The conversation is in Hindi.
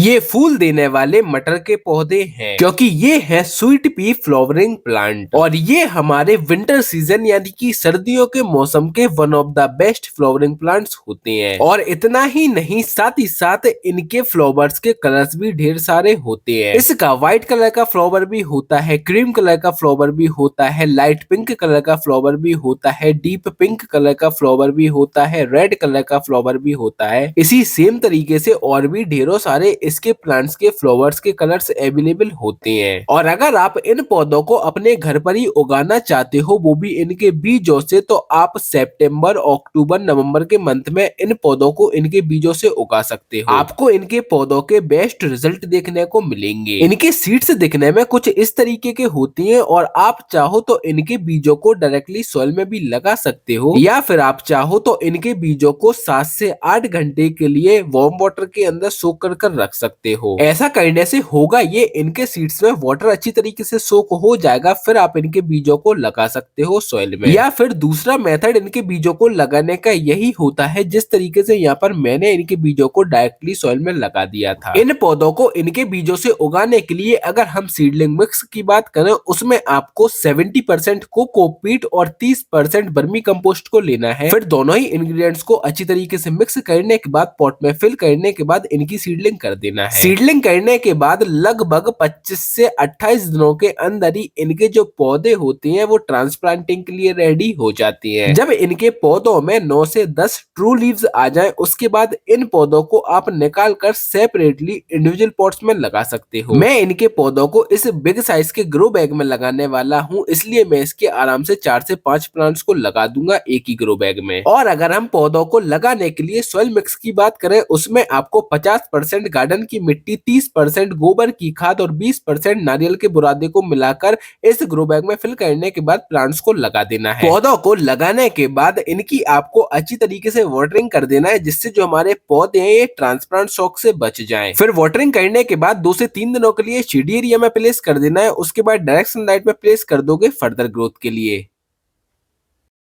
ये फूल देने वाले मटर के पौधे हैं क्योंकि ये है स्वीट पी फ्लावरिंग प्लांट और ये हमारे विंटर सीजन यानी कि सर्दियों के मौसम के one of the best flowering plants होते हैं। और इतना ही नहीं, साथ ही साथ इनके फ्लावर्स के कलर्स भी ढेर सारे होते हैं। इसका व्हाइट कलर का फ्लावर भी होता है, क्रीम कलर का फ्लावर भी होता है, लाइट पिंक कलर का फ्लावर भी होता है, डीप पिंक कलर का फ्लावर भी होता है, रेड कलर का फ्लावर भी होता है। इसी सेम तरीके से और भी ढेरों सारे इसके प्लांट्स के फ्लावर्स के कलर्स अवेलेबल होते हैं। और अगर आप इन पौधों को अपने घर पर ही उगाना चाहते हो, वो भी इनके बीजों से, तो आप सितंबर, अक्टूबर, नवंबर के मंथ में इन पौधों को इनके बीजों से उगा सकते हो। आपको इनके पौधों के बेस्ट रिजल्ट देखने को मिलेंगे। इनके सीड्स दिखने में कुछ इस तरीके के होती हैं और आप चाहो तो इनके बीजों को डायरेक्टली सॉइल में भी लगा सकते हो, या फिर आप चाहो तो इनके बीजों को 7 से 8 घंटे के लिए वार्म वाटर के अंदर सोक कर रख सकते हो। ऐसा करने से होगा ये, इनके सीड्स में वाटर अच्छी तरीके से सोक हो जाएगा, फिर आप इनके बीजों को लगा सकते हो सॉइल में। या फिर दूसरा मेथड इनके बीजों को लगाने का यही होता है, जिस तरीके से यहाँ पर मैंने इनके बीजों को डायरेक्टली सॉइल में लगा दिया था। इन पौधों को इनके बीजों से उगाने के लिए अगर हम सीडलिंग मिक्स की बात करें, उसमें आपको 70% कोकोपीट और 30% वर्मी कंपोस्ट को लेना है। फिर दोनों ही इंग्रेडिएंट्स को अच्छी तरीके से मिक्स करने के बाद पॉट में फिल करने के बाद इनकी सीडलिंग कर देना है। सीडलिंग करने के बाद लगभग 25 से 28 दिनों के अंदर ही इनके जो पौधे होते हैं वो ट्रांसप्लांटिंग के लिए रेडी हो जाती हैं। जब इनके पौधों में 9 से 10 ट्रू लीव्स आ जाएं, उसके बाद इन पौधों को आप निकाल कर सेपरेटली इंडिविजुअल पॉट्स में लगा सकते हो। मैं इनके पौधों को इस बिग साइज के ग्रो बैग में लगाने वाला हूँ, इसलिए मैं इसके आराम से 4 से 5 प्लांट्स को लगा दूंगा एक ही ग्रो बैग में। और अगर हम पौधों को लगाने के लिए सॉइल मिक्स की बात करें, उसमें आपको 50% गार्डन की मिट्टी, 30% गोबर की खाद और 20% नारियल के बुरादे को मिलाकर इस ग्रो बैग में फिल करने के बाद प्लांट्स को लगा देना है। पौधों को लगाने के बाद इनकी आपको अच्छी तरीके से वाटरिंग कर देना है, जिससे जो हमारे पौधे हैं ये ट्रांसप्लांट शॉक से बच जाएं। फिर वाटरिंग करने के बाद 2 से 3 दिनों के लिए शेडी एरिया में प्लेस कर देना है, उसके बाद डायरेक्ट सनलाइट में प्लेस कर दोगे फर्दर ग्रोथ के लिए।